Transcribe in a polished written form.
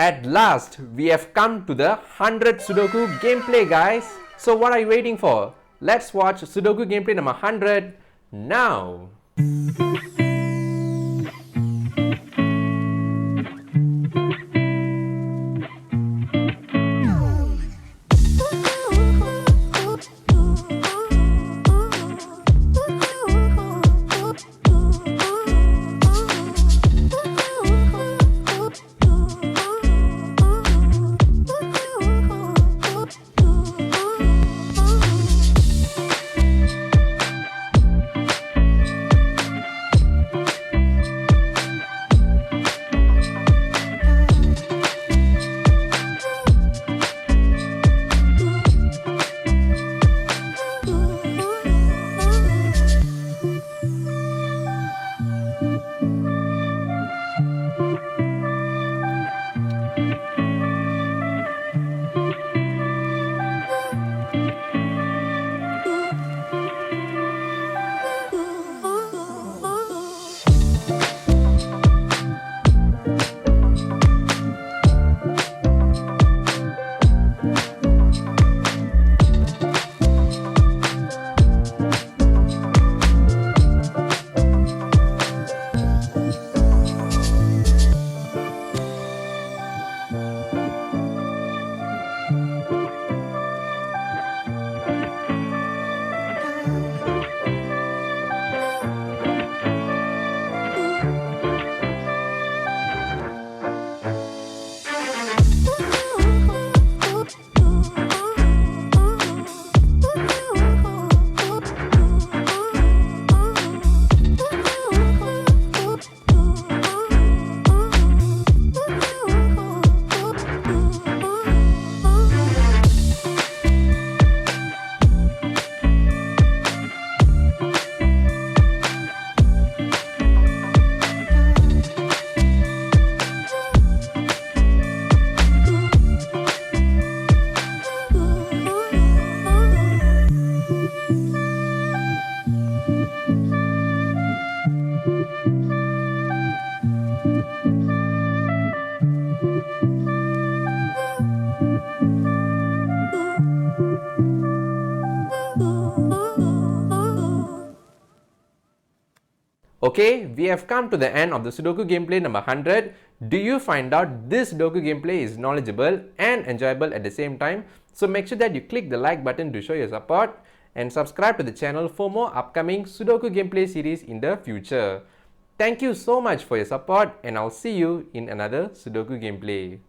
At last, we have come to the 100th Sudoku gameplay, guys. So what are you waiting for? Let's watch Sudoku gameplay number 100 now. Okay, we have come to the end of the Sudoku gameplay number 100. Do you find out this Sudoku gameplay is knowledgeable and enjoyable at the same time? So make sure that you click the like button to show your support and subscribe to the channel for more upcoming Sudoku gameplay series in the future. Thank you so much for your support and I'll see you in another Sudoku gameplay.